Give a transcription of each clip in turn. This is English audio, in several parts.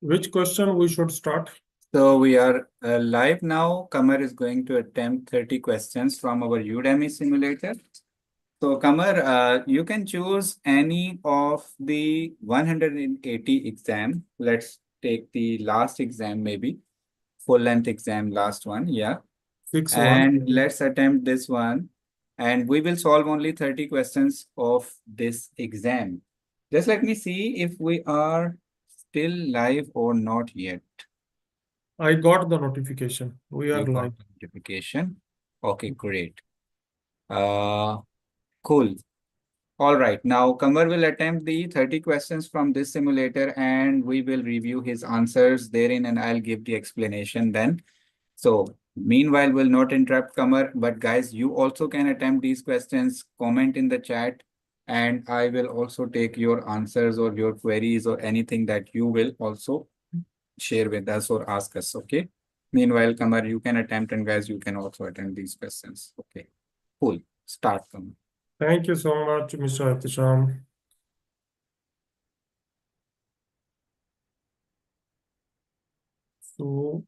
Which question we should start? So we are live now. Kamar is going to attempt 30 questions from our Udemy simulator. So Kamar, you can choose any of the 180 exam. Let's take the last exam, maybe full length exam, last one. Yeah. 6-1. And let's attempt this one. And we will solve only 30 questions of this exam. Just let me see if we are still live or not yet. I got the notification. We are You got live. the notification. Okay, great. Uh, cool. All right. Now, Kamar will attempt the 30 questions from this simulator and we will review his answers therein and I'll give the explanation then. So, meanwhile, we'll not interrupt Kamar, but guys, you also can attempt these questions, comment in the chat, and I will also take your answers or your queries or anything that you will also share with us or ask us. Okay. Meanwhile, Kamar, you can attempt, and guys, you can also attempt these questions. Okay. Cool. Start, Kamar. Thank you so much, Mr. Atisham. So,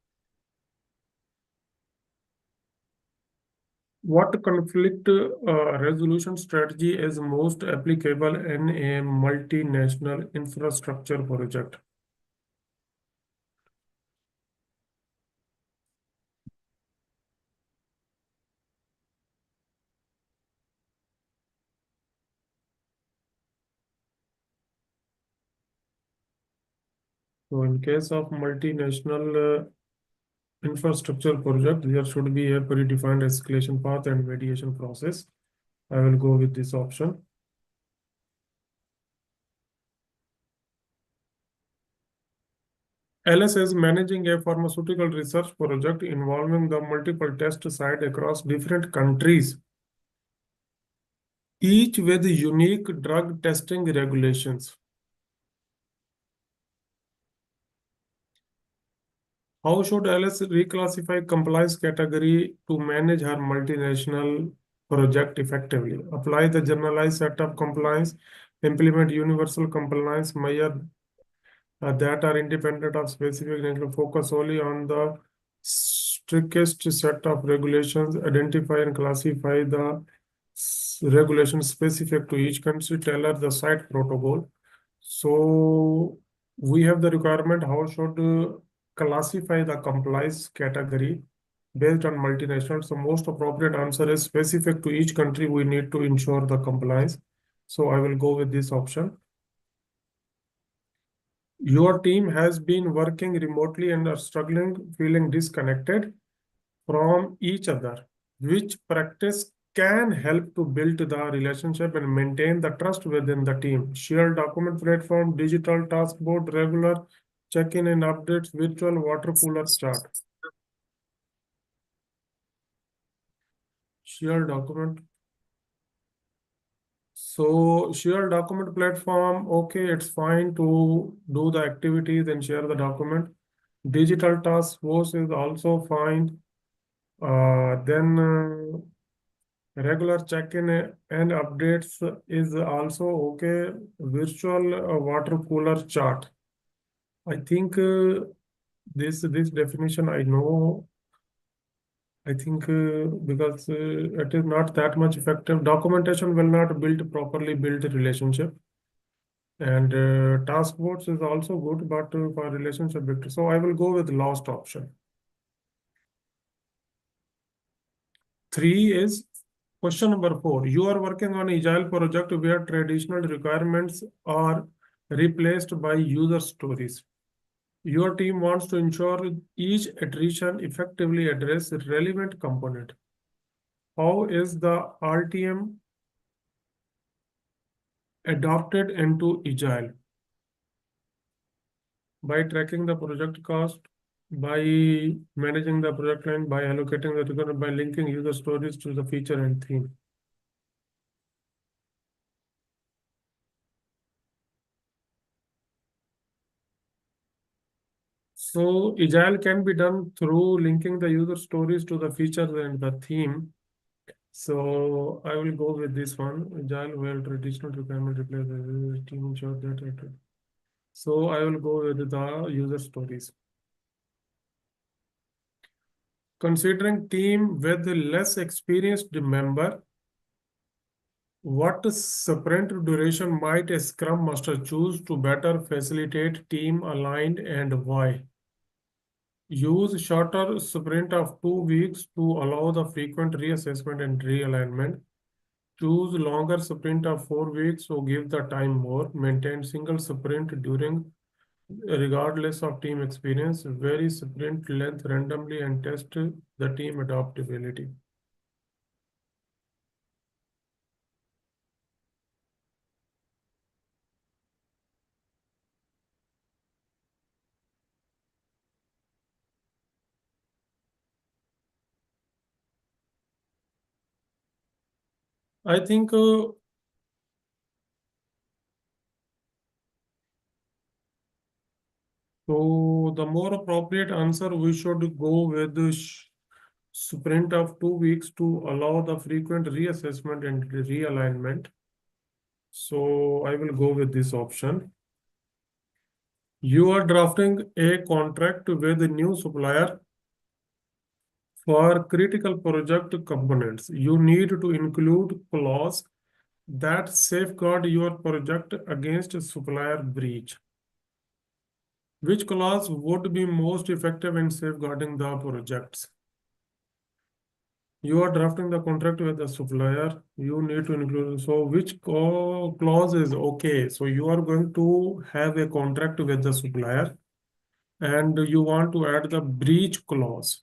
what conflict resolution strategy is most applicable in a multinational infrastructure project? So, in case of multinational infrastructure project, there should be a predefined escalation path and mediation process. I will go with this option. LS is managing a pharmaceutical research project involving the multiple test sites across different countries, each with unique drug testing regulations. How should LS reclassify compliance category to manage her multinational project effectively? Apply the generalized set of compliance, implement universal compliance measure that are independent of specific nature, focus solely on the strictest set of regulations, identify and classify the regulations specific to each country, tailor the site protocol. So we have the requirement how should classify the compliance category based on multinational. So most appropriate answer is specific to each country. We need to ensure the compliance. So I will go with this option. Your team has been working remotely and are struggling, feeling disconnected from each other. Which practice can help to build the relationship and maintain the trust within the team? Shared document platform, digital task board, regular check-in and updates, virtual water cooler chart. Shared document. So shared document platform, okay, it's fine to do the activities and share the document. Digital task force is also fine. Then regular check-in and updates is also okay. Virtual water cooler chart. I think this definition I know. I think because it is not that much effective. Documentation will not build a relationship. And task force is also good, but for relationship builder. So I will go with last option. 3 is question number 4. You are working on agile project where traditional requirements are replaced by user stories. Your team wants to ensure each iteration effectively address relevant component. How is the RTM adopted into agile? By tracking the project cost, by managing the project line, by allocating the resource, by linking user stories to the feature and theme. So Agile can be done through linking the user stories to the features and the theme. So I will go with this one. Agile where traditional requirement replace the team ensure that So I will go with the user stories. Considering team with less experienced member, what sprint duration might a Scrum Master choose to better facilitate team aligned and why? Use shorter sprint of 2 weeks to allow the frequent reassessment and realignment. Choose longer sprint of 4 weeks to give the time more. Maintain single sprint during regardless of team experience. Vary sprint length randomly and test the team adaptability. I think so. The more appropriate answer we should go with the sprint of 2 weeks to allow the frequent reassessment and realignment. So I will go with this option. You are drafting a contract with a new supplier for critical project components. You need to include clause that safeguard your project against supplier breach. Which clause would be most effective in safeguarding the projects? You are drafting the contract with the supplier. You need to include. So, which clause is okay? So, you are going to have a contract with the supplier and you want to add the breach clause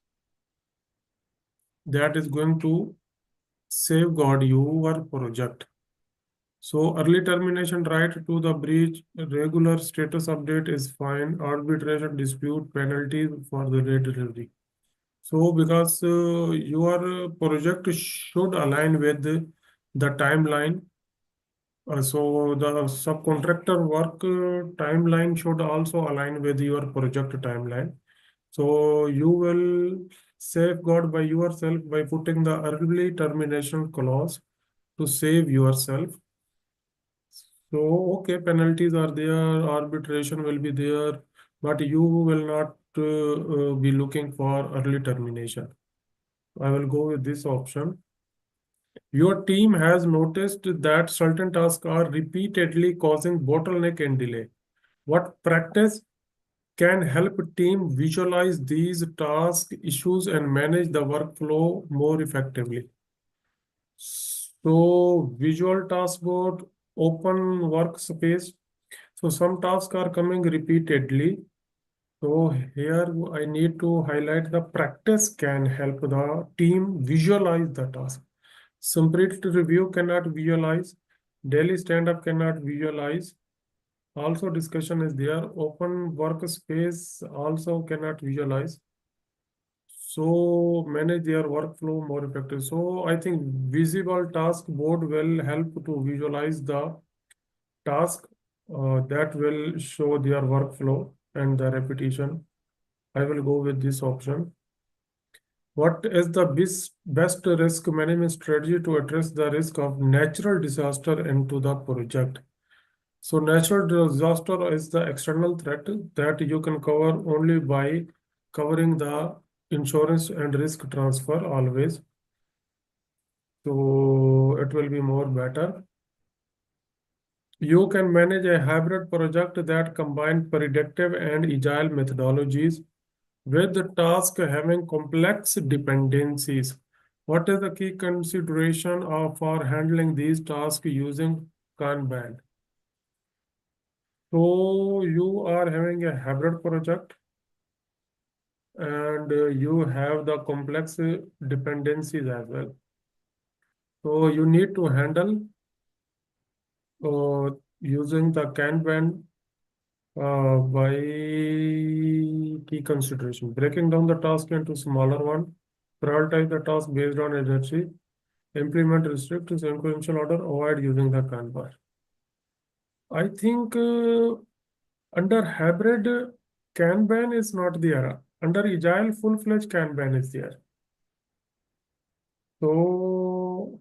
that is going to safeguard your project. So early termination right to the breach, regular status update is fine, arbitration dispute penalty for the late delivery. So because your project should align with the timeline, so the subcontractor work timeline should also align with your project timeline. So you will safeguard by yourself by putting the early termination clause to save yourself. So, okay, penalties are there, arbitration will be there, but you will not be looking for early termination. I will go with this option. Your team has noticed that certain tasks are repeatedly causing bottleneck and delay. What practice can help team visualize these task issues and manage the workflow more effectively? So, visual task board, open workspace. So some tasks are coming repeatedly. So here I need to highlight the practice can help the team visualize the task. Sprint review cannot visualize. Daily stand-up cannot visualize. Also discussion is there. Open workspace also cannot visualize. So manage their workflow more effective. So I think visible task board will help to visualize the task that will show their workflow and the repetition. I will go with this option. What is the best risk management strategy to address the risk of natural disaster into the project? So natural disaster is the external threat that you can cover only by covering the insurance and risk transfer always. So it will be more better. You can manage a hybrid project that combines predictive and agile methodologies with the task having complex dependencies. What is the key consideration for handling these tasks using Kanban? So you are having a hybrid project and you have the complex dependencies as well. So you need to handle using the Kanban by key consideration, breaking down the task into smaller one, prioritize the task based on urgency, implement restrict sequential order, avoid using the Kanban. I think under hybrid, Kanban is not there. Under agile, full-fledged Kanban is there. So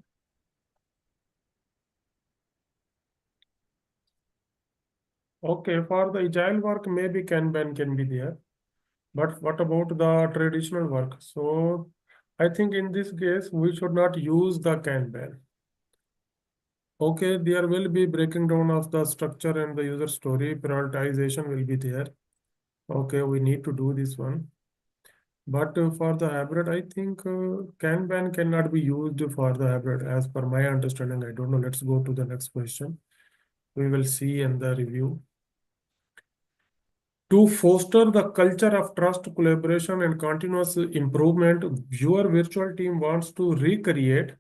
Okay, for the agile work, maybe Kanban can be there. But what about the traditional work? So I think in this case, we should not use the Kanban. Okay, there will be breaking down of the structure and the user story. Prioritization will be there. Okay, we need to do this one. But for the hybrid, I think Kanban cannot be used for the hybrid as per my understanding. I don't know. Let's go to the next question. We will see in the review. To foster the culture of trust, collaboration, and continuous improvement, your virtual team wants to recreate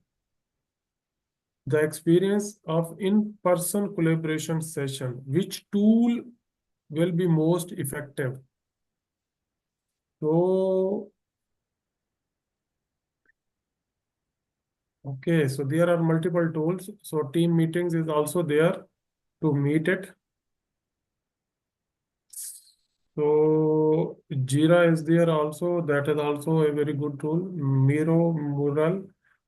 the experience of in-person collaboration session. Which tool will be most effective? So, okay, so there are multiple tools. So team meetings is also there to meet it. So Jira is there also. That is also a very good tool. Miro, Mural,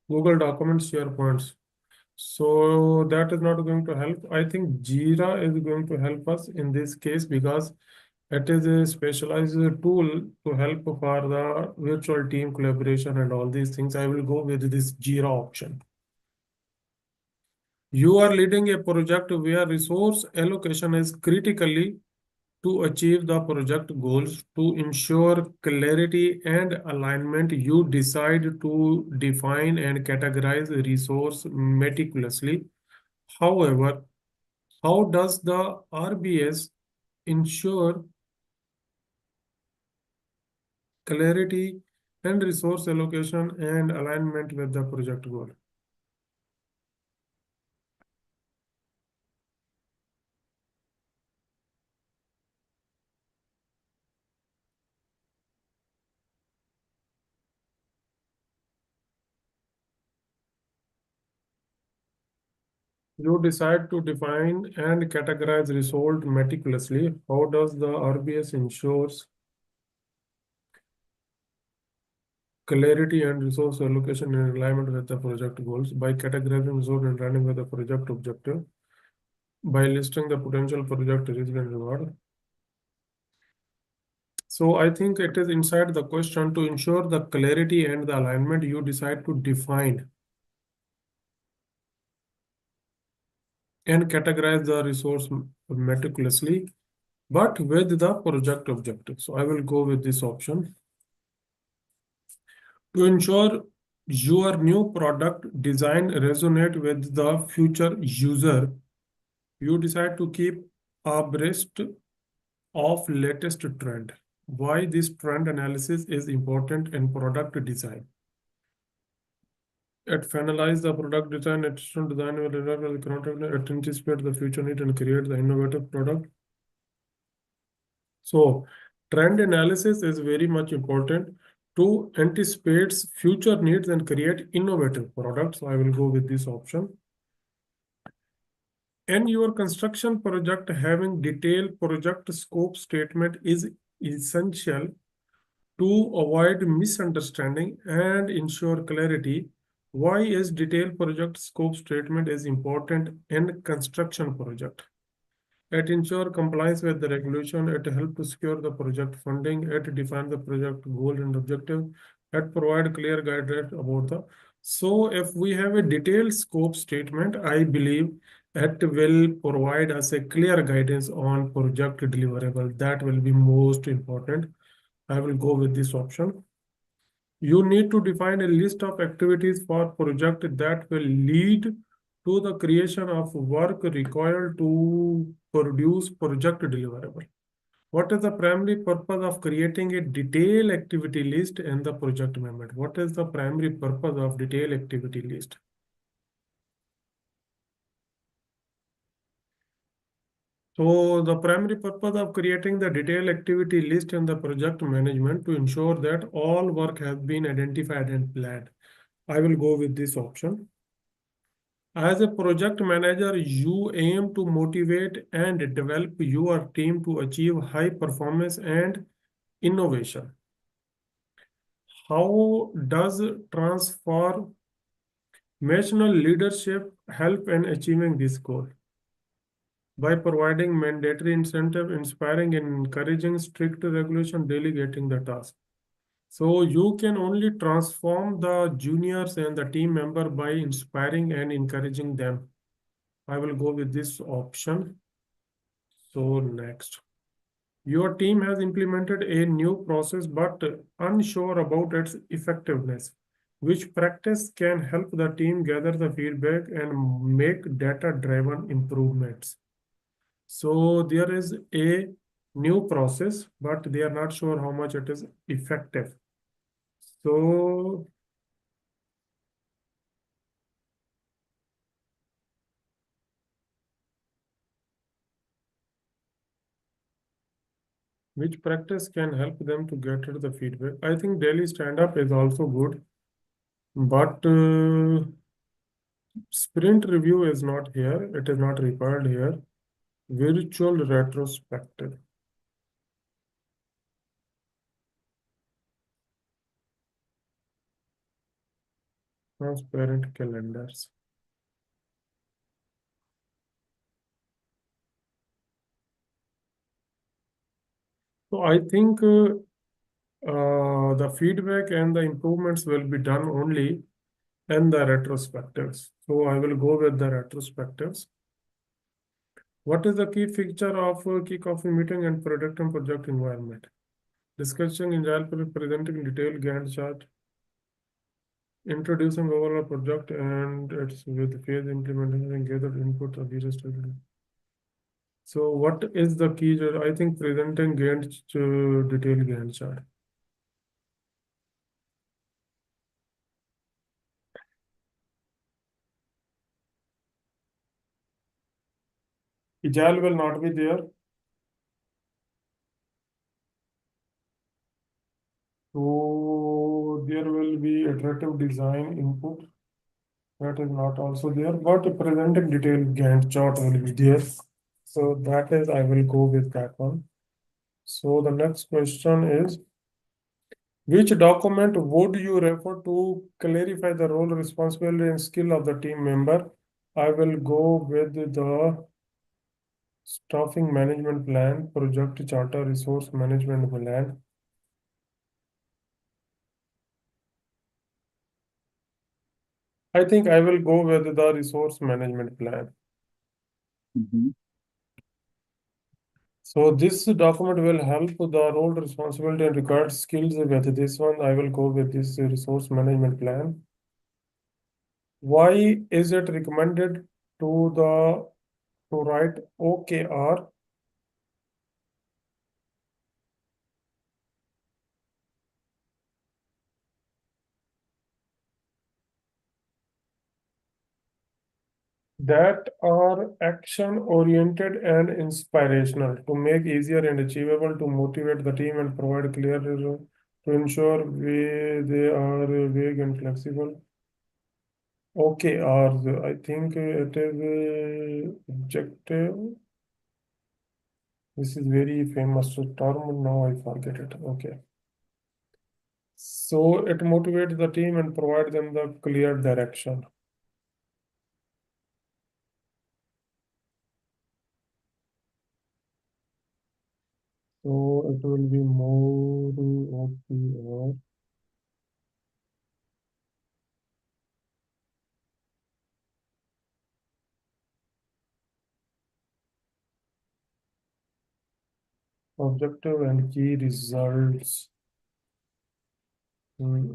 Google Documents, SharePoints. So that is not going to help. I think Jira is going to help us in this case because it is a specialized tool to help for the virtual team collaboration and all these things. I will go with this Jira option. You are leading a project where resource allocation is critically to achieve the project goals. To ensure clarity and alignment, you decide to define and categorize resource meticulously. However, how does the RBS ensure clarity and resource allocation and alignment with the project goal? You decide to define and categorize resource meticulously. How does the RBS ensures clarity and resource allocation in alignment with the project goals? By categorizing resource and running with the project objective, by listing the potential project risk and reward. So I think it is inside the question. To ensure the clarity and the alignment, you decide to define and categorize the resource meticulously, but with the project objective. So I will go with this option. To ensure your new product design resonate with the future user, you decide to keep abreast of latest trend. Why this trend analysis is important in product design? It finalize the product design, it should design it anticipate the future need and create the innovative product. So trend analysis is very much important to anticipate future needs and create innovative products. So I will go with this option. In your construction project, having detailed project scope statement is essential to avoid misunderstanding and ensure clarity. Why is detailed project scope statement is important in construction project? It ensure compliance with the regulation. It help to secure the project funding. It define the project goal and objective. It provide clear guidance about the. So if we have a detailed scope statement, I believe it will provide us a clear guidance on project deliverable. That will be most important. I will go with this option. You need to define a list of activities for project that will lead to the creation of work required to produce project deliverable. What is the primary purpose of creating a detailed activity list in the project method? What is the primary purpose of detailed activity list? So the primary purpose of creating the detailed activity list in the project management to ensure that all work has been identified and planned. I will go with this option. As a project manager, you aim to motivate and develop your team to achieve high performance and innovation. How does transformational leadership help in achieving this goal? by providing mandatory incentive, inspiring and encouraging strict regulation, delegating the task. So you can only transform the juniors and the team member by inspiring and encouraging them. I will go with this option. So next, your team has implemented a new process but unsure about its effectiveness. Which practice can help the team gather the feedback and make data-driven improvements? So there is a new process, but they are not sure how much it is effective. So which practice can help them to get the feedback? I think daily stand-up is also good, but sprint review is not here. It is not required here. Virtual retrospective, transparent calendars. So I think the feedback and the improvements will be done only in the retrospectives. So I will go with the retrospectives. What is the key feature of kickoff meeting and product and project environment? Discussing in presenting detailed Gantt chart, introducing overall project and its with phase implementation and gathered input of user study. So what is the key? I think presenting Gantt detailed Gantt chart. Agile will not be there. So there will be iterative design input. That is not also there, but presenting detailed Gantt chart will be there. So that is, I will go with that one. So the next question is, which document would you refer to clarify the role, responsibility, and skill of the team member? I will go with the staffing management plan, project charter, resource management plan. I think I will go with the resource management plan. Mhm. So this document will help the role, responsibility, and required skills. With this one, I will go with this resource management plan. Why is it recommended to write OKR? That are action oriented and inspirational to make easier and achievable to motivate the team and provide clear to ensure they are vague and flexible. OKRs, I think it is objective. This is very famous term. Now I forget it. Okay. So it motivates the team and provide them the clear direction. So it will be more OKR. Objective and key results. Hmm.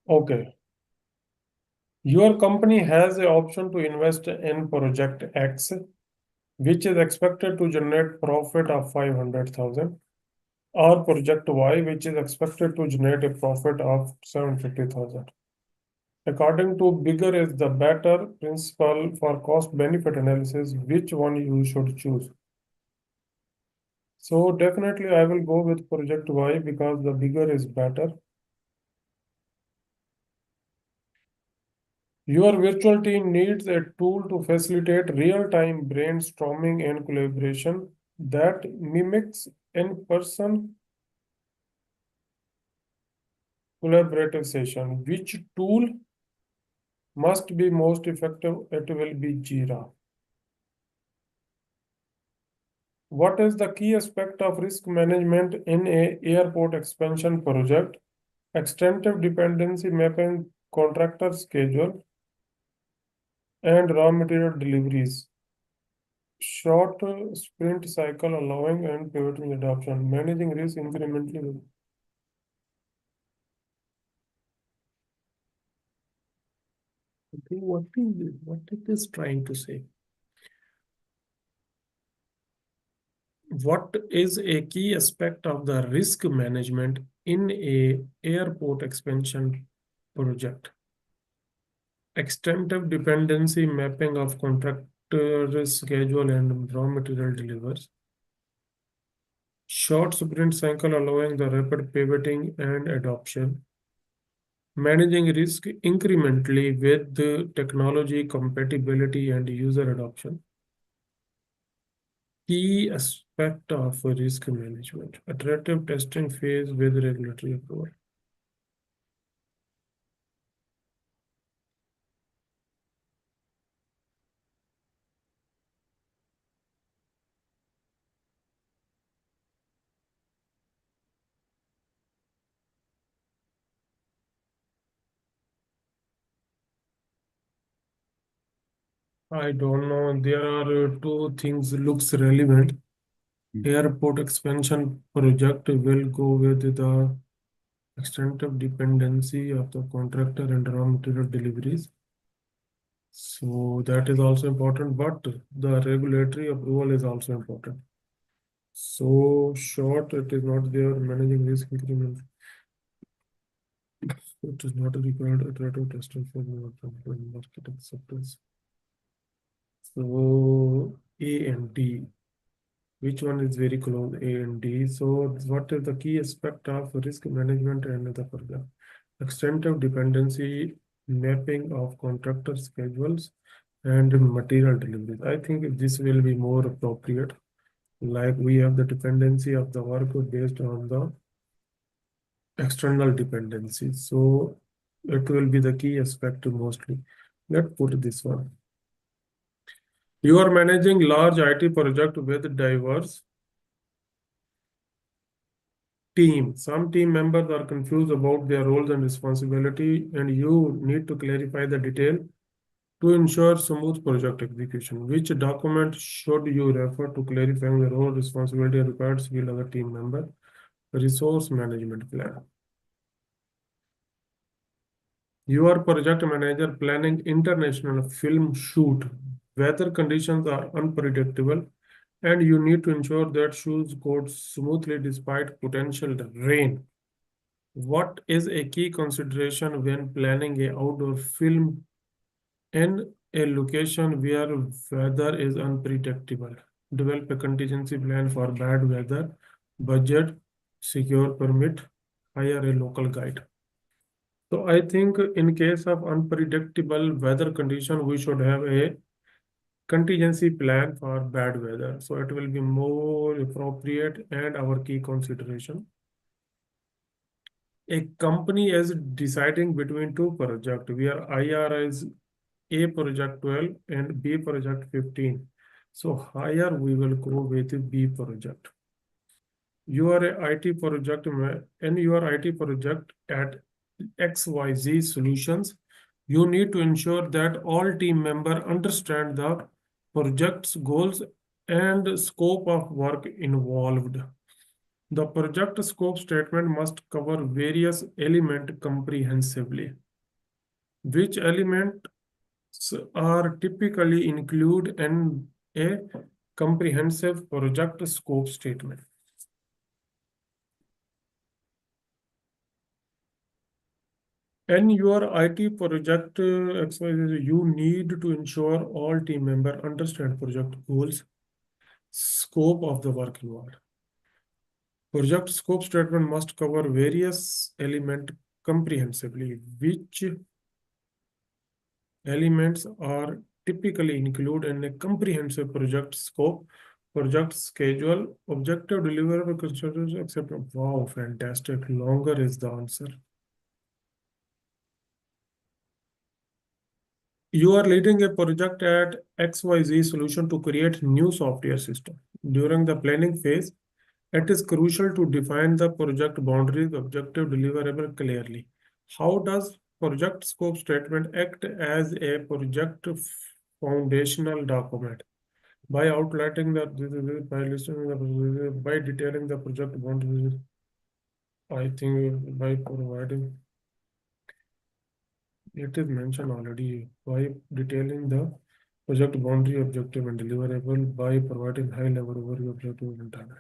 Okay. Your company has the option to invest in project X, which is expected to generate profit of 500,000, or project Y, which is expected to generate a profit of 750,000. According to bigger is the better principle for cost benefit analysis, which one you should choose. So definitely I will go with project Y because the bigger is better. Your virtual team needs a tool to facilitate real-time brainstorming and collaboration that mimics in-person collaborative session. Which tool must be most effective, it will be Jira. What is the key aspect of risk management in a airport expansion project? Extensive dependency mapping, contractor schedule, and raw material deliveries. Short sprint cycle allowing and pivoting adoption. Managing risk incrementally. Okay, what it is trying to say? What is a key aspect of the risk management in a airport expansion project? Extensive dependency mapping of contractor schedule and raw material delivers. Short sprint cycle allowing the rapid pivoting and adoption. Managing risk incrementally with the technology compatibility and user adoption. Key aspect of risk management. Iterative testing phase with regulatory approval. I don't know. There are two things looks relevant. Airport expansion project will go with the extensive dependency of the contractor and raw material deliveries. So that is also important, but the regulatory approval is also important. So short, it is not there. Managing risk increment. It is not required iterative testing for market acceptance. So A and D. Which one is very close? A and D. So what is the key aspect of risk management and the program? Extent of dependency, mapping of contractor schedules, and material deliveries. I think this will be more appropriate. Like we have the dependency of the work based on the external dependency. So it will be the key aspect mostly. Let's put this one. You are managing large IT project with diverse team. Some team members are confused about their roles and responsibility, and you need to clarify the detail to ensure smooth project execution. Which document should you refer to clarifying the role, responsibility, and required skill of the team member? Resource management plan. Your project manager planning international film shoot. Weather conditions are unpredictable, and you need to ensure that shoots go smoothly despite potential rain. What is a key consideration when planning a outdoor film in a location where weather is unpredictable? Develop a contingency plan for bad weather, budget, secure permit, hire a local guide. So I think in case of unpredictable weather condition, we should have a contingency plan for bad weather. So it will be more appropriate and our key consideration. A company is deciding between two projects where IR is A project 12 and B project 15. So higher we will go with B project. You are a IT project and your IT project at XYZ Solutions. You need to ensure that all team members understand the project's goals and scope of work involved. The project scope statement must cover various elements comprehensively. Which elements are typically included in a comprehensive project scope statement? In your IT project exercise, you need to ensure all team members understand project goals, scope of the work involved. Project scope statement must cover various elements comprehensively. Which elements are typically included in a comprehensive project scope, project schedule, objective deliverable consideration, etc. Wow, fantastic. Longer is the answer. You are leading a project at XYZ solution to create new software system. During the planning phase, it is crucial to define the project boundaries, objective, deliverable clearly. How does project scope statement act as a project foundational document? By outlining by listing by detailing the project boundaries, I think by providing, it is mentioned already, by detailing the project boundary, objective, and deliverable by providing high level overview, objective, and target.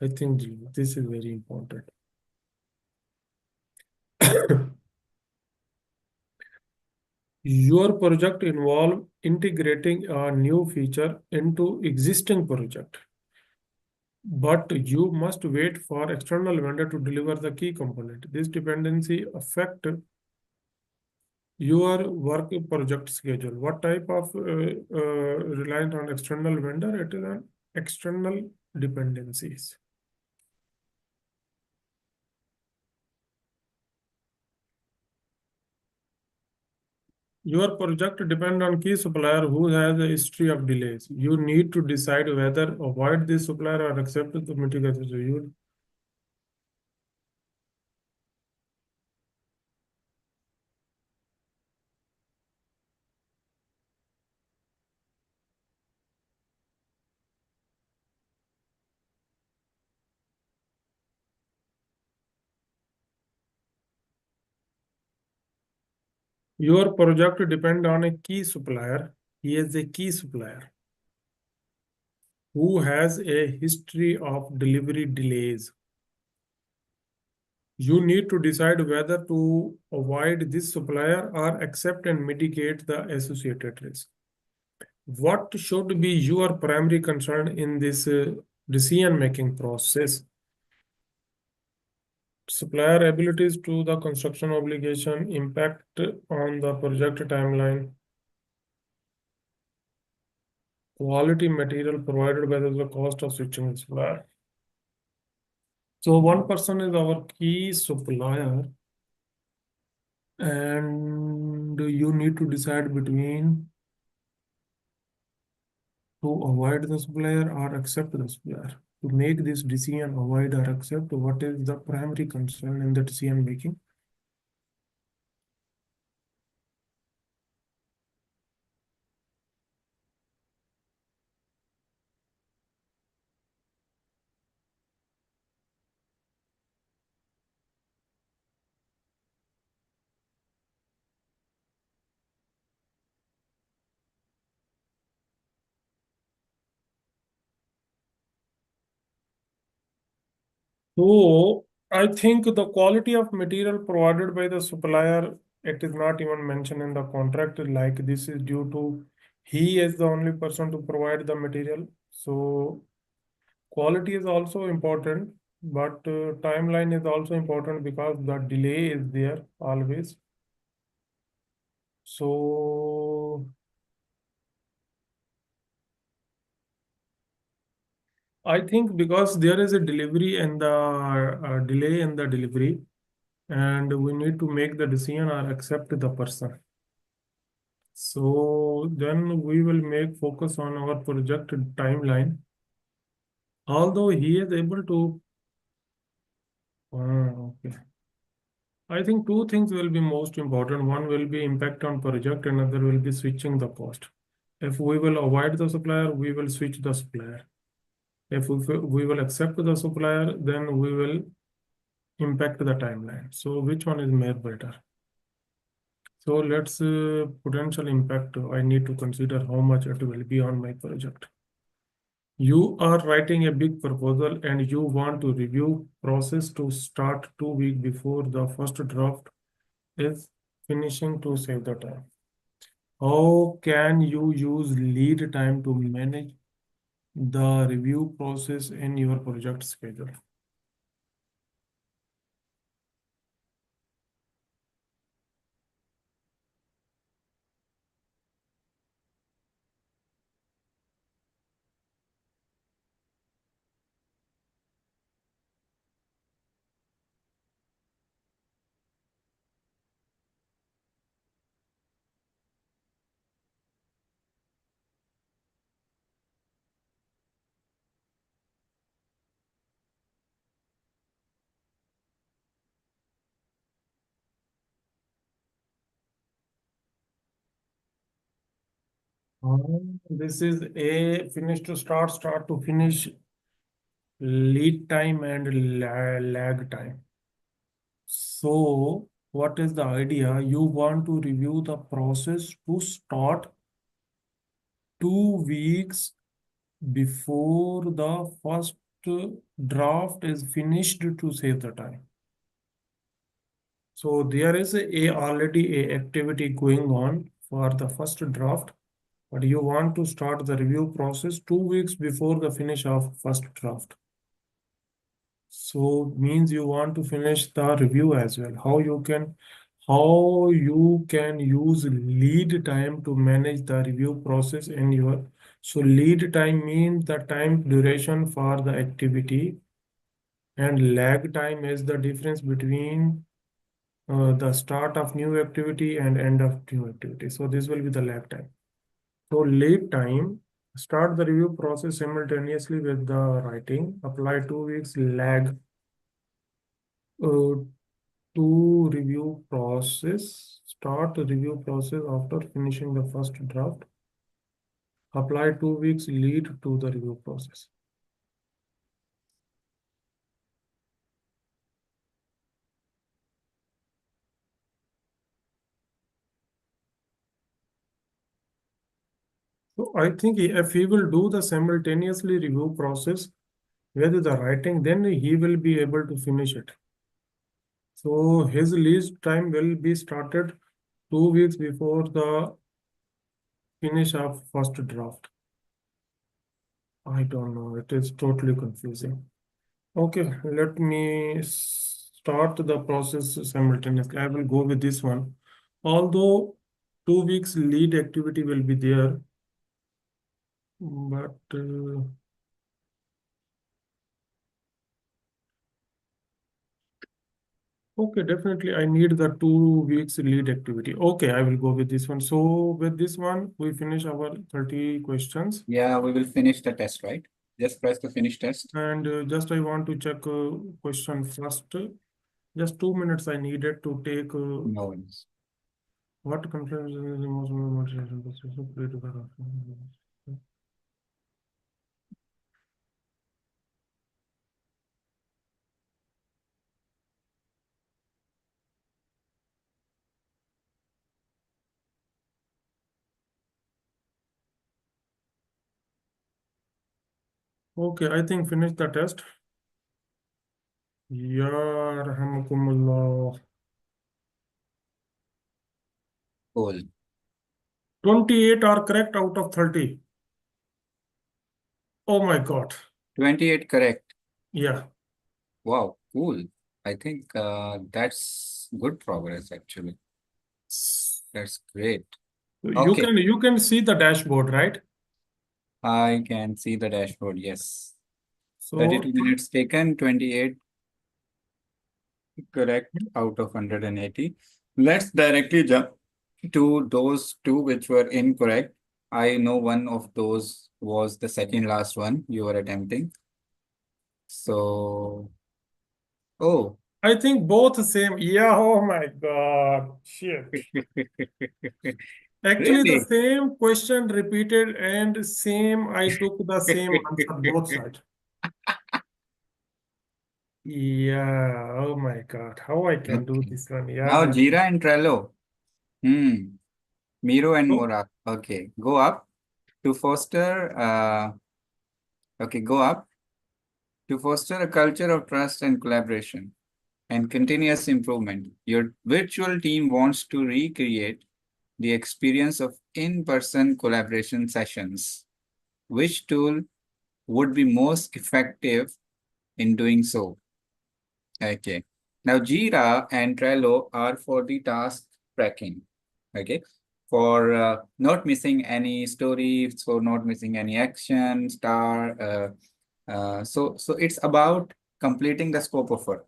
I think this is very important. Your project involve integrating a new feature into existing project, but you must wait for external vendor to deliver the key component. This dependency affect your work project schedule. What type of reliant on external vendor? It is an external dependencies. Your project depend on key supplier who has a history of delays. You need to decide whether avoid this supplier or accept the mitigation. So your project depend on a key supplier. He is a key supplier who has a history of delivery delays. You need to decide whether to avoid this supplier or accept and mitigate the associated risk. What should be your primary concern in this decision-making process? Supplier abilities to the construction obligation, impact on the project timeline, quality material provided by the cost of switching the supplier. So one person is our key supplier, and you need to decide between to avoid the supplier or accept the supplier. To make this decision, avoid or accept, what is the primary concern in the decision making? So I think the quality of material provided by the supplier, it is not even mentioned in the contract, like this is due to he is the only person to provide the material. So quality is also important, but timeline is also important because the delay is there always. So I think because there is a delivery and the delay in the delivery, and we need to make the decision or accept the person. So then we will make focus on our project timeline. Although he is able to, okay. I think two things will be most important. One will be impact on project, another will be switching the cost. If we will avoid the supplier, we will switch the supplier. If we will accept the supplier, then we will impact the timeline. So which one is more better? So let's potential impact. I need to consider how much it will be on my project. You are writing a big proposal and you want to review process to start 2 weeks before the first draft is finishing to save the time. How can you use lead time to manage the review process in your project schedule? This is a finish to start, start to finish, lead time and lag time. So, what is the idea? You want to review the process to start 2 weeks before the first draft is finished to save the time. So there is already a activity going on for the first draft, but you want to start the review process 2 weeks before the finish of first draft. So means you want to finish the review as well. How you can use lead time to manage the review process in your. So lead time means the time duration for the activity, and lag time is the difference between the start of new activity and end of new activity. So this will be the lag time. So lead time, start the review process simultaneously with the writing. Apply 2 weeks lag uh, to review process. Start the review process after finishing the first draft. Apply 2 weeks lead to the review process. So I think if he will do the simultaneously review process with the writing, then he will be able to finish it. So his lead time will be started 2 weeks before the finish of first draft. I don't know. It is totally confusing. Okay, let me start the process simultaneously. I will go with this one. Although 2 weeks lead activity will be there, but okay, definitely I need the 2 weeks lead activity. Okay, I will go with this one. So with this one, we finish our 30 questions. Yeah, we will finish the test, right? Just press the finish test. And just I want to check question first. Just 2 minutes I needed to take No worries. what conference is the most motivation process of creative writing? Okay, I think finish the test. Ya rahmakumullah. Cool. 28 are correct out of 30. Oh my God. 28 correct. Yeah. Wow, cool. I think that's good progress actually. That's great. Okay, You can see the dashboard, right? I can see the dashboard. Yes. 32 So minutes taken, 28 correct out of 180. Let's directly jump to those two which were incorrect. I know one of those was the second last one you were attempting. So, oh, I think both same. Yeah, oh my God. Shit. Actually, the really? same question repeated and same, I took the same answer both sides. Yeah, oh my God. How I can do Okay. this one? Yeah, Now Rabbi. Jira and Trello. Hmm. Miro and So Morak. Okay. Go up to foster. Okay. Go up to foster a culture of trust and collaboration and continuous improvement. Your virtual team wants to recreate the experience of in-person collaboration sessions. Which tool would be most effective in doing so? Okay. Now, Jira and Trello are for the task tracking. Okay. For not missing any stories, for not missing any action, so it's about completing the scope of work.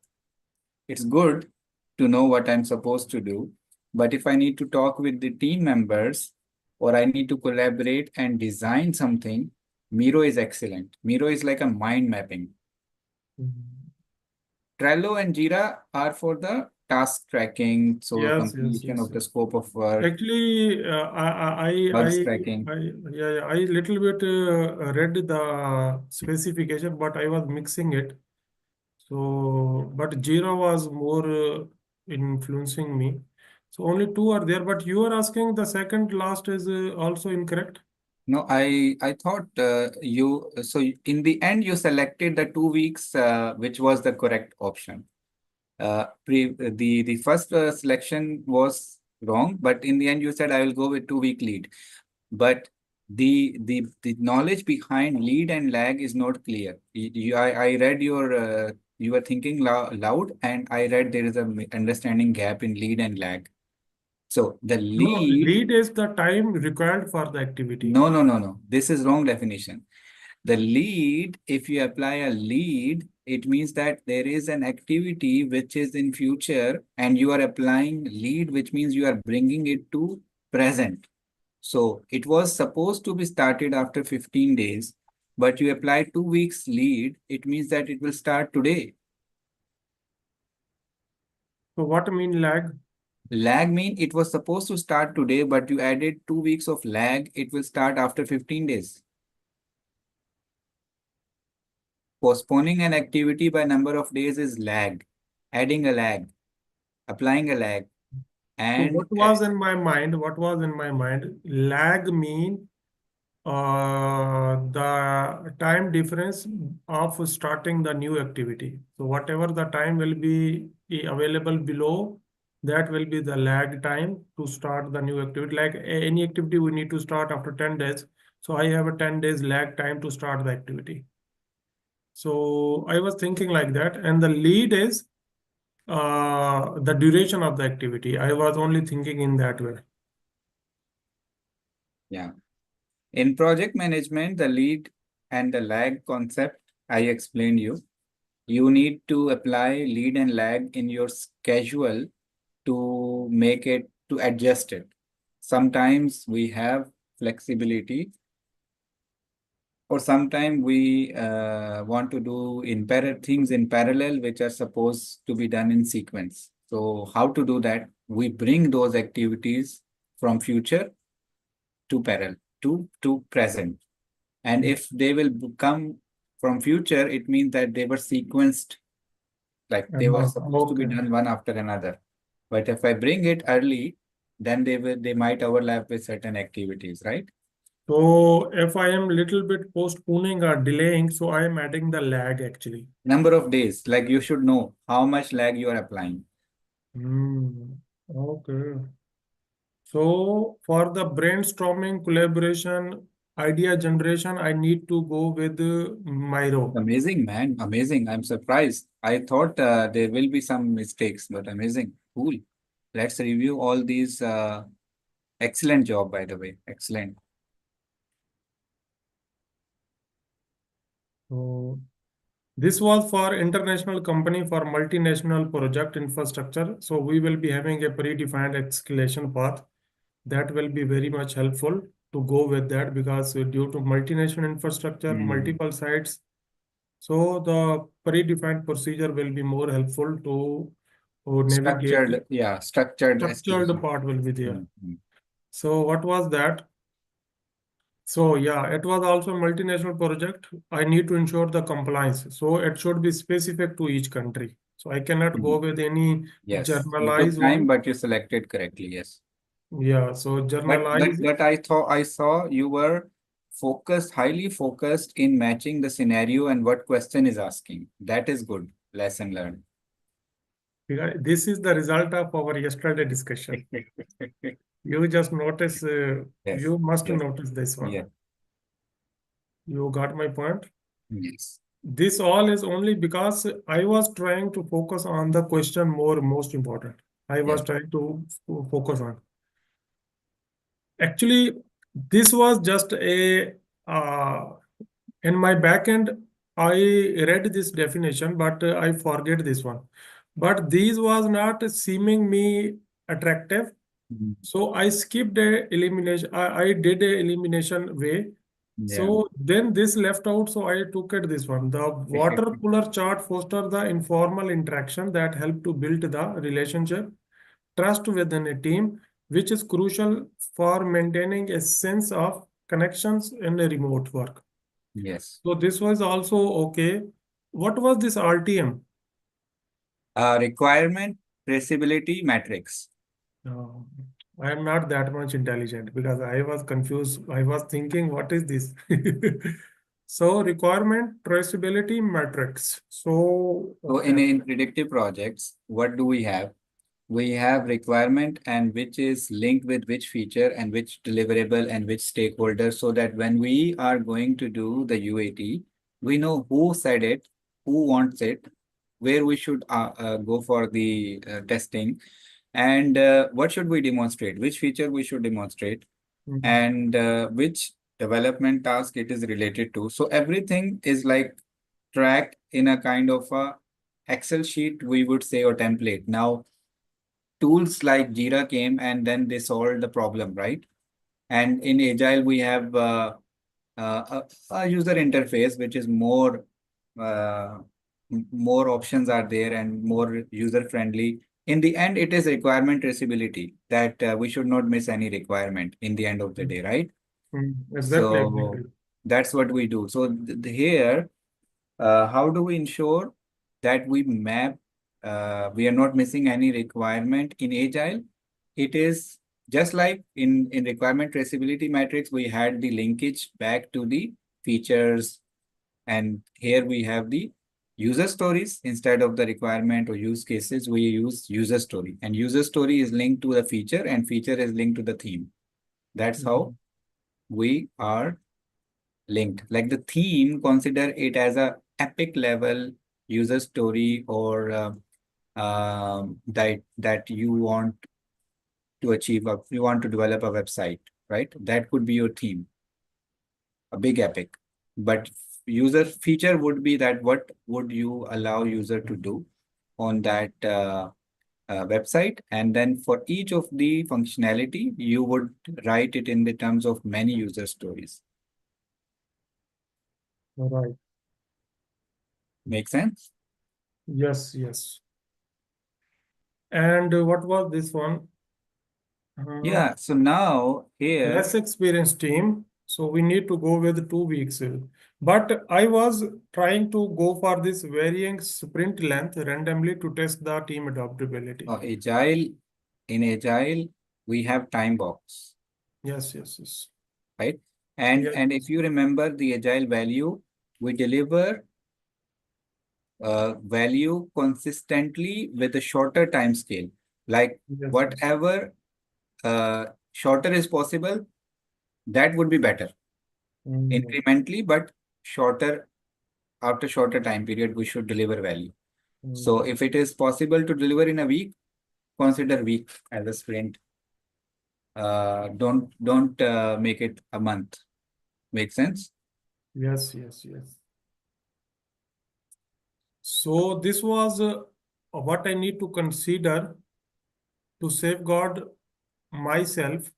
It's good to know what I'm supposed to do, but if I need to talk with the team members or I need to collaborate and design something, Miro is excellent. Miro is like a mind mapping. mm, Trello and Jira are for the task tracking, so Yes, yes, completion yes, of the yes. scope of work, Actually, bugs tracking. yeah, yeah, I little bit read the specification, but I was mixing it. So, but Jira was more influencing me. So only two are there, but you are asking the second last is also incorrect. No, I thought you, so in the end you selected the 2 weeks, which was the correct option. The first selection was wrong, but in the end you said I will go with 2 week lead. But the knowledge behind lead and lag is not clear. I read your you were thinking loud, and I read there is a understanding gap in lead and lag. So the No, lead, lead is the time required for the activity. no. This is wrong definition. The lead, if you apply a lead, it means that there is an activity which is in future, and you are applying lead, which means you are bringing it to present. So it was supposed to be started after 15 days, but you apply 2 weeks lead. It means that it will start today. So what mean lag? Lag mean it was supposed to start today, but you added 2 weeks of lag. It will start after 15 days. Postponing an activity by number of days is lag. Adding a lag, applying a lag, So and what was in my mind? What was in my mind? Lag mean the time difference of starting the new activity. So whatever the time will be available below, that will be the lag time to start the new activity. Like any activity we need to start after 10 days. So I have a 10 days lag time to start the activity. So I was thinking like that. And the lead is the duration of the activity. I was only thinking in that way. yeah. In project management, the lead and the lag concept I explained you. You need to apply lead and lag in your schedule to make it, to adjust it. Sometimes we have flexibility, or sometimes we want to do things in parallel, which are supposed to be done in sequence. So how to do that? We bring those activities from future to parallel, to present. And if they will come from future, it means that they were sequenced, like they were supposed to be Okay. done one after another. But if I bring it early, then they might overlap with certain activities, right? So if I am little bit postponing or delaying, so I am adding the lag actually. Number of days, like you should know how much lag you are applying. Okay. So for the brainstorming, collaboration, idea generation, I need to go with Miro. Amazing, man. Amazing. I'm surprised. I thought there will be some mistakes, but amazing. Cool. Let's review all these. Excellent job, by the way. Excellent. So this was for international company for multinational project infrastructure. So we will be having a predefined escalation path. That will be very much helpful to go with that because due to multinational infrastructure, Hmm. multiple sites, so the predefined procedure will be more helpful to navigate. Structured, yeah, structured Structured escalation. part will be there. Hmm. So what was that? So yeah, it was also a multinational project. I need to ensure the compliance. So it should be specific to each country. So I cannot Hmm. go with any Yes, you took generalized time, one. but you selected correctly. Yes. Yeah, so generalized. But I thought I saw you were focused, highly focused in matching the scenario and what question is asking. That is good. Lesson learned. This is the result of our yesterday discussion. You just notice, Yes, you must yes, notice this one. yes, You got my point? yes. This all is only because I was trying to focus on the question more most important. I was Yes. trying to focus on. Actually, this was just a in my backend. I read this definition, but I forget this one. But these was not seeming me attractive. Mhm. So I skipped a elimination. I did a elimination way. Yeah. So then this left out, so I took it this one. The water cooler chart foster the informal interaction that help to build the relationship, trust within a team, which is crucial for maintaining a sense of connections in a remote work. Yes. So this was also okay. What was this RTM? Requirement traceability matrix. Uh, I am not that much intelligent because I was confused. I was thinking, what is this? So requirement traceability matrix. So So okay. in predictive projects, what do we have? We have requirement and which is linked with which feature and which deliverable and which stakeholder, so that when we are going to do the UAT, we know who said it, who wants it, where we should go for the testing, and what should we demonstrate, which feature we should demonstrate, Mm, and which development task it is related to. So everything is like tracked in a kind of a Excel sheet, we would say, or template. Now, tools like Jira came and then they solved the problem, right? And in Agile, we have a user interface which is uh, more options are there and more user friendly. In the end, it is requirement traceability that we should not miss any requirement in the end of the mm, day, right? exactly, So exactly. that's what we do. So here, how do we ensure that we map, we are not missing any requirement in Agile? It is just like in requirement traceability matrix, we had the linkage back to the features, and here we have the user stories. Instead of the requirement or use cases, we use user story, and user story is linked to the feature and feature is linked to the theme. That's how Mm, we are linked. Like the theme, consider it as a epic level user story, or that you want to achieve, you want to develop a website, right? That could be your theme, a big epic. But user feature would be that what would you allow user to do on that website, and then for each of the functionality, you would write it in the terms of many user stories. right. Make sense? Yes, yes. And what was this one? Uh, Yeah, so now here, less experienced team. So we need to go with 2 weeks. But I was trying to go for this varying sprint length randomly to test the team adaptability. agile, in agile, we have time box, Yes, yes, yes. right? And if Yes, you remember the agile value, we deliver value consistently with a shorter time scale. Like yes, yes. whatever shorter is possible, that would be better Mm, incrementally, but shorter, after shorter time period, we should deliver value. So mm. if it is possible to deliver in a week, consider week as a sprint. Don't make it a month. Make sense? Yes, yes, yes. So this was what I need to consider to safeguard myself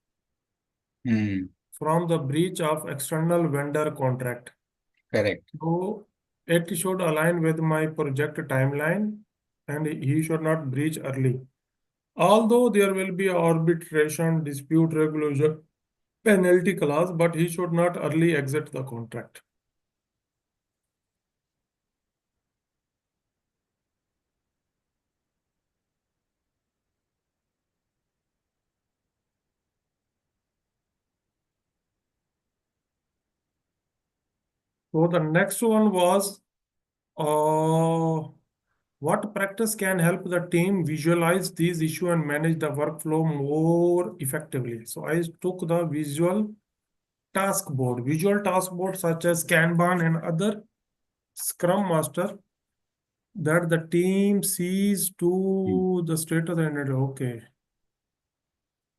Hmm, from the breach of external vendor contract. correct. So it should align with my project timeline and he should not breach early. Although there will be arbitration, dispute resolution, penalty clause, but he should not early exit the contract. So the next one was uh, what practice can help the team visualize these issues and manage the workflow more effectively? So I took the visual task board such as Kanban and other Scrum Master that the team sees Hmm. to the status and okay.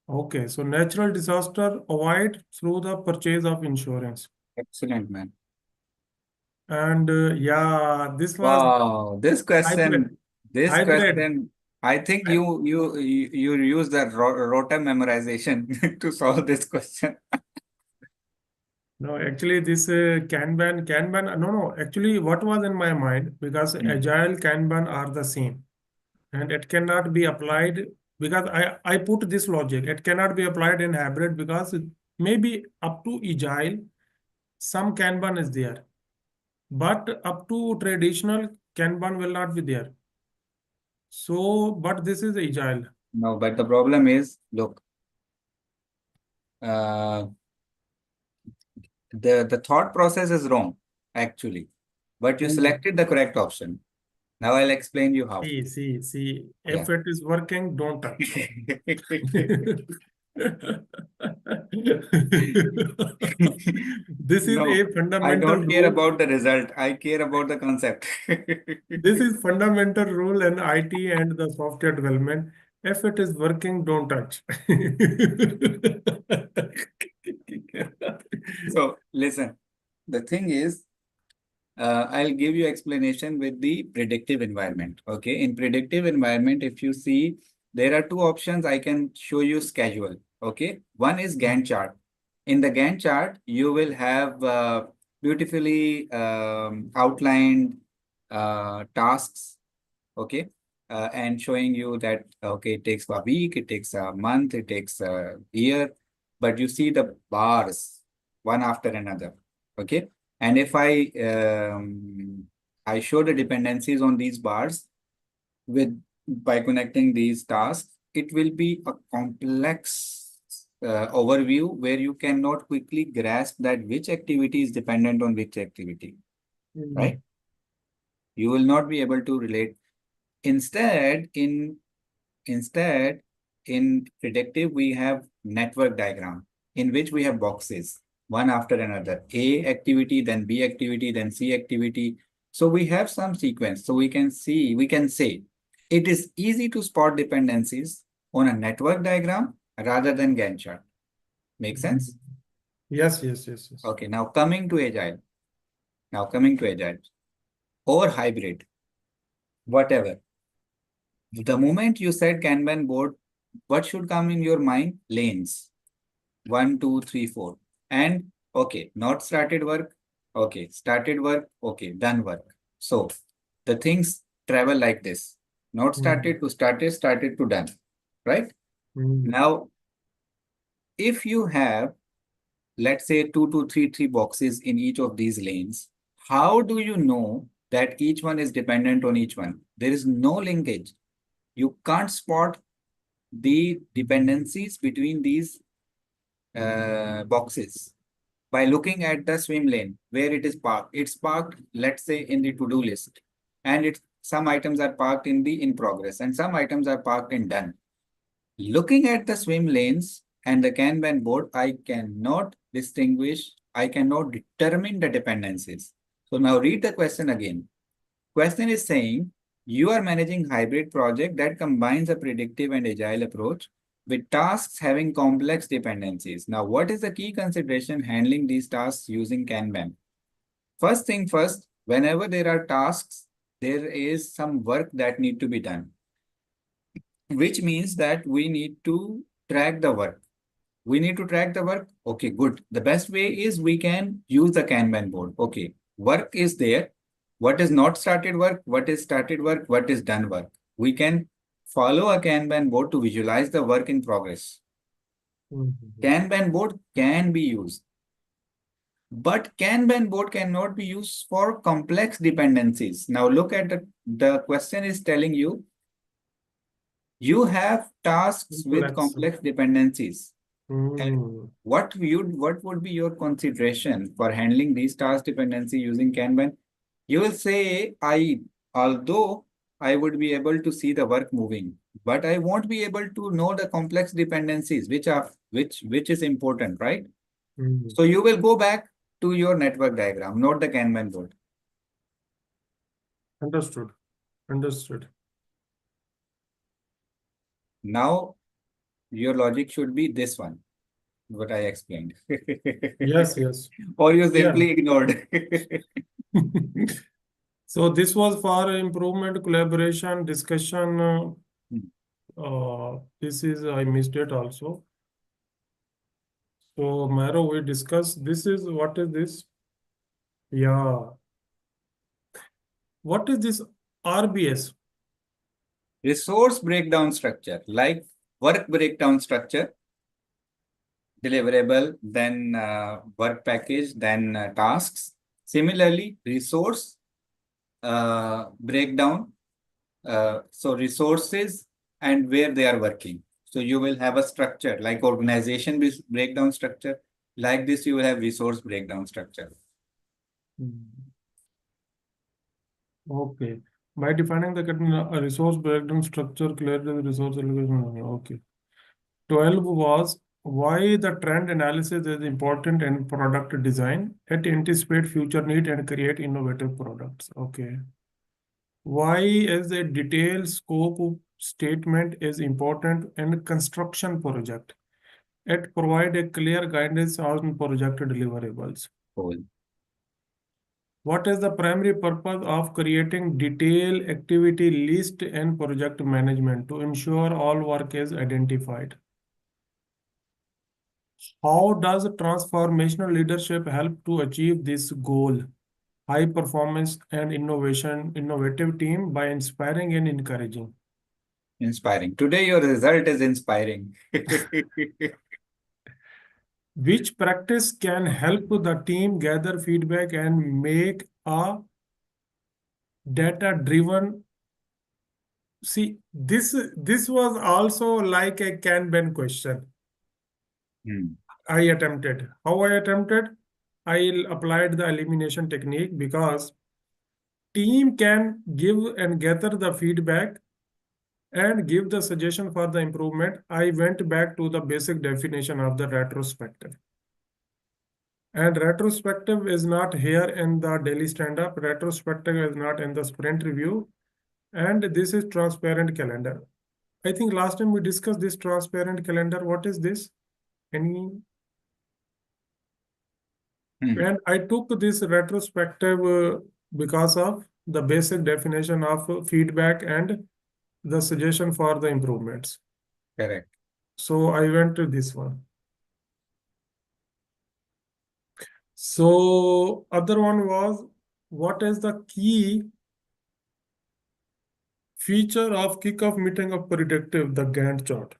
Okay, so natural disaster avoid through the purchase of insurance. Excellent, man. And yeah, this was Wow, hybrid. this Hybrid. question, I think I, you use the rota memorization to solve this question. No, actually, this Kanban, no. Actually, what was in my mind, because Agile, Kanban are the same, and it cannot be applied, because I put this logic. It cannot be applied in hybrid because maybe up to Agile, some Kanban is there, but up to traditional Kanban will not be there. So, but this is Agile. No, but the problem is, look, uh, the thought process is wrong, actually, but you Hmm. selected the correct option. Now I'll explain you how. See. Yeah. If it is working, don't touch. This is a No, I fundamental don't care rule. about the result. I care about the concept. This is fundamental rule in IT and the software development. If it is working, don't touch. So listen, the thing is, I'll give you explanation with the predictive environment. Okay, in predictive environment, if you see, there are two options. I can show you schedule. Okay, one is Gantt chart. In the Gantt chart, you will have beautifully outlined tasks. Okay, and showing you that okay, it takes a week, it takes a month, it takes a year, but you see the bars one after another. Okay, and if I show the dependencies on these bars with by connecting these tasks, it will be a complex overview where you cannot quickly grasp that which activity is dependent on which activity, Hmm. right? You will not be able to relate. Instead, in predictive, we have network diagram in which we have boxes, one after another. A activity, then B activity, then C activity. So we have some sequence. So we can say it is easy to spot dependencies on a network diagram rather than Gantt chart. Make sense? Yes. Okay, now coming to Agile. Or hybrid, whatever. The moment you said Kanban board, what should come in your mind? Lanes. 1, 2, 3, 4. And okay, not started work. Okay, started work. Okay, done work. So the things travel like this. Not Hmm. started to started, started to done. Right? Hmm. Now, if you have, let's say, 2, 2, 3 boxes in each of these lanes, how do you know that each one is dependent on each one? There is no linkage. You can't spot the dependencies between these boxes by looking at the swim lane where it is parked. It's parked, let's say, in the to-do list, and it's some items are parked in the in progress, and some items are parked in done. Looking at the swim lanes and the Kanban board, I cannot distinguish, I cannot determine the dependencies. So now read the question again. Question is saying you are managing hybrid project that combines a predictive and agile approach with tasks having complex dependencies. Now, what is the key consideration handling these tasks using Kanban? First thing first, whenever there are tasks, there is some work that need to be done, which means that we need to track the work. We need to track the work. Okay, good. The best way is we can use the Kanban board. Okay, work is there. What is not started work? What is started work? What is done work? We can follow a Kanban board to visualize the work in progress. Hmm. Kanban board can be used, but Kanban board cannot be used for complex dependencies. Now look at the question is telling you, you have tasks with Complex. complex dependencies. And Hmm. what would be your consideration for handling these task dependency using Kanban? You will say, although I would be able to see the work moving, but I won't be able to know the complex dependencies, which is important, right? Hmm. So you will go back to your network diagram, not the Kanban board. Understood. Understood. Now your logic should be this one, what I explained. Yes. Or you Yeah. simply ignored. So this was for improvement, collaboration, discussion. This is I missed it also. So, Maro, we discussed what is this? Yeah. What is this RBS? Resource breakdown structure, like work breakdown structure, deliverable, then work package, then tasks. Similarly, resource breakdown, so resources and where they are working. So you will have a structure like organization breakdown structure. Like this, you will have resource breakdown structure. Hmm. Okay. By defining the a resource breakdown structure, clarity the resource allocation. Okay. 12 was why the trend analysis is important in product design. It anticipate future need and create innovative products. Okay. Why is a detailed scope statement is important in construction project. It provide a clear guidance on project deliverables. Cool. What is the primary purpose of creating detailed activity list in project management to ensure all work is identified? How does transformational leadership help to achieve this goal? High performance and innovative team by inspiring and encouraging. Inspiring. Today, your result is inspiring. Which practice can help the team gather feedback and make a data driven. See, this was also like a Kanban question. Hmm. I attempted. How I attempted? I applied the elimination technique because team can give and gather the feedback and give the suggestion for the improvement. I went back to the basic definition of the retrospective. And retrospective is not here in the daily stand-up. Retrospective is not in the sprint review. And this is transparent calendar. I think last time we discussed this transparent calendar. What is this? Any? Hmm. And I took this retrospective because of the basic definition of feedback and the suggestion for the improvements. Correct. So I went to this one. So other one was what is the key feature of kickoff meeting of predictive, the Gantt chart.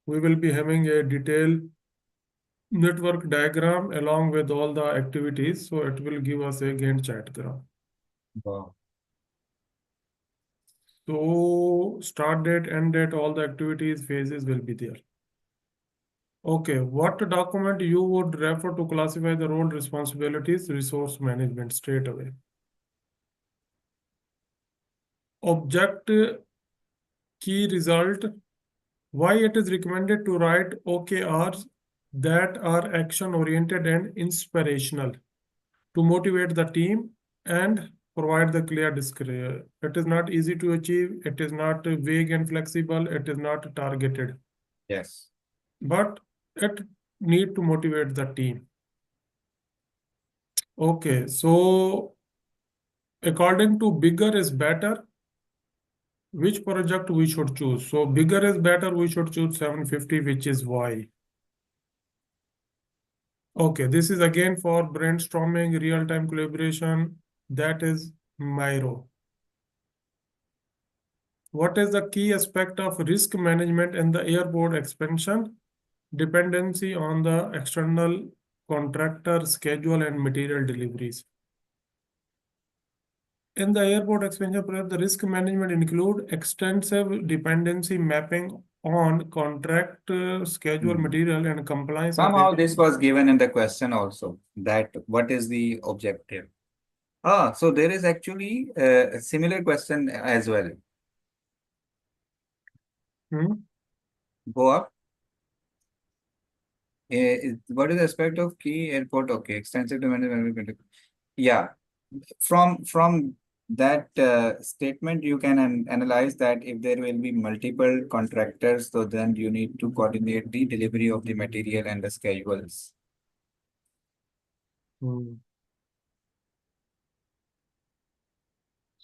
We will be having a detailed network diagram along with all the activities. So it will give us a Gantt chart graph. Wow. So start date, end date, all the activities, phases will be there. Okay, what document you would refer to classify the role responsibilities, resource management straight away. Object key result, why it is recommended to write OKRs that are action oriented and inspirational to motivate the team and provide the clear description. It is not easy to achieve. It is not vague and flexible. It is not targeted, Yes. but it need to motivate the team. Okay, so according to bigger is better, which project we should choose? So bigger is better, we should choose 750, which is why. Okay, this is again for brainstorming, real-time collaboration. That is Miro. What is the key aspect of risk management in the airport expansion? Dependency on the external contractor schedule and material deliveries. In the airport expansion project, the risk management include extensive dependency mapping on contract schedule, Hmm. material, and compliance Somehow availability. this was given in the question also, that what is the objective? Ah, so there is actually a similar question as well. Hmm? Go up. What is the aspect of key airport? Okay, extensive demand. Yeah, from that statement, you can analyze that if there will be multiple contractors, so then you need to coordinate the delivery of the material and the schedules. Hmm.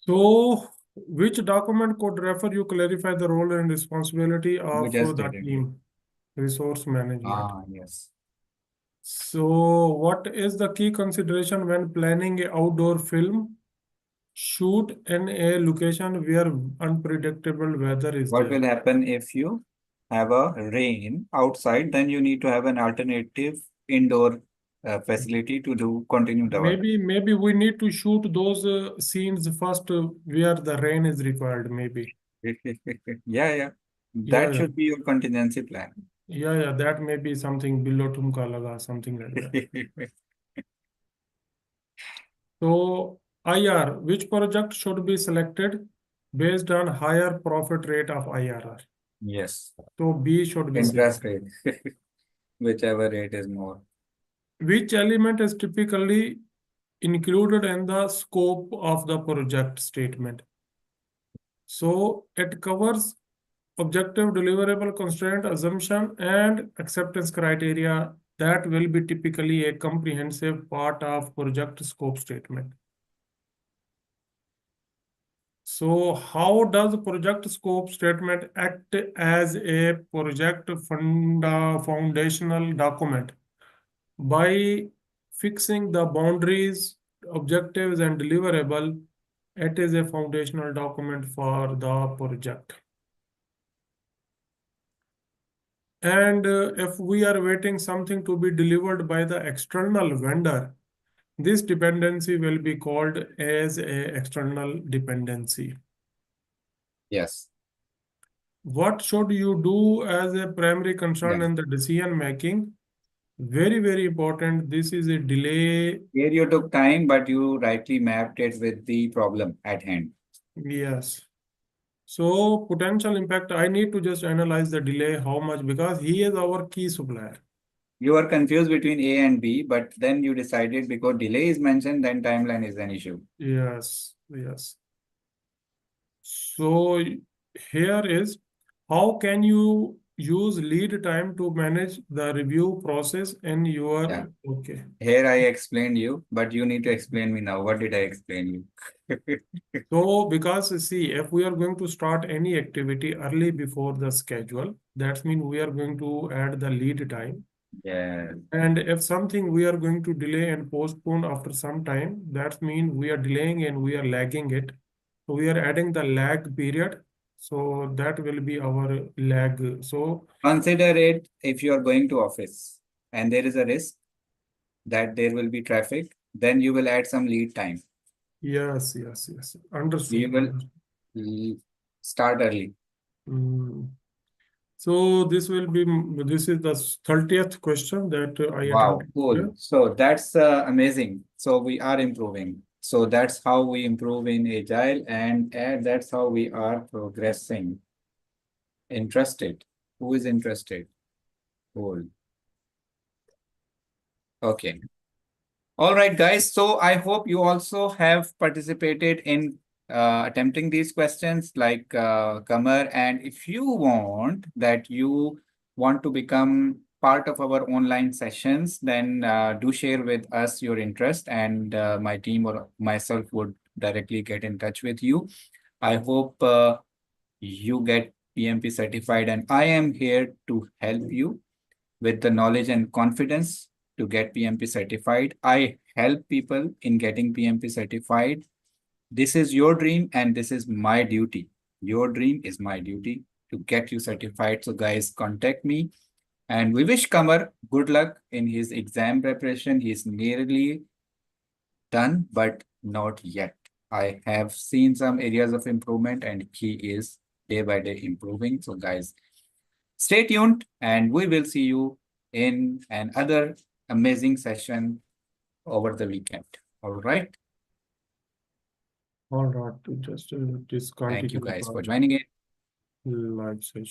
So, which document could refer you clarify the role and responsibility We of just the did it. team? Resource management. Ah, yes. So, what is the key consideration when planning a outdoor film shoot in a location where unpredictable weather is What there? will happen if you have a rain outside? Then you need to have an alternative indoor facility to do continue the work. Maybe we need to shoot those scenes first where the rain is required. Maybe. Yeah, yeah. Yeah, That yeah, should be your contingency plan. yeah, yeah. That may be something below tumka laga, something like that. So IR, which project should be selected based on higher profit rate of IRR? Yes. So B should be Interest selected. rate, whichever rate is more. Which element is typically included in the scope of the project statement? So it covers objective deliverable constraint assumption and acceptance criteria that will be typically a comprehensive part of project scope statement. So how does project scope statement act as a project foundational document? By fixing the boundaries, objectives, and deliverable, it is a foundational document for the project. And if we are waiting something to be delivered by the external vendor, this dependency will be called as a external dependency. Yes. What should you do as a primary Yeah. concern in the decision making? Very, very important. This is a delay. Here you took time, but you rightly mapped it with the problem at hand. Yes. So potential impact, I need to just analyze the delay, how much, because he is our key supplier. You are confused between A and B, but then you decided because delay is mentioned, then timeline is an issue. Yes, yes. So here is how can you use lead time to manage the review process in Yeah. your okay. Here I explained you, but you need to explain me now. What did I explain you? So because see, if we are going to start any activity early before the schedule, that means we are going to add the lead time. Yeah. And if something we are going to delay and postpone after some time, that means we are delaying and we are lagging it. So we are adding the lag period. So that will be our lag. So Consider it if you are going to office and there is a risk that there will be traffic, then you will add some lead time. yes, yes, yes. Understood. You will Understood. start early. Mm. So this is the 30th question that I Wow, attempted cool. here. So that's amazing. So we are improving. So that's how we improve in Agile and that's how we are progressing. Interested. Who is interested? Cool. Okay. All right, guys. So I hope you also have participated in attempting these questions like Kamar. And if you want to become part of our online sessions, then do share with us your interest and my team or myself would directly get in touch with you. I hope you get PMP certified and I am here to help you with the knowledge and confidence to get PMP certified. I help people in getting PMP certified. This is your dream and this is my duty. Your dream is my duty to get you certified. So guys, contact me and we wish Kamar good luck in his exam preparation. He's nearly done, but not yet. I have seen some areas of improvement and he is day by day improving. So guys, stay tuned and we will see you in another amazing session over the weekend. All right. All right, just Thank you discontinue guys for our joining in. live session.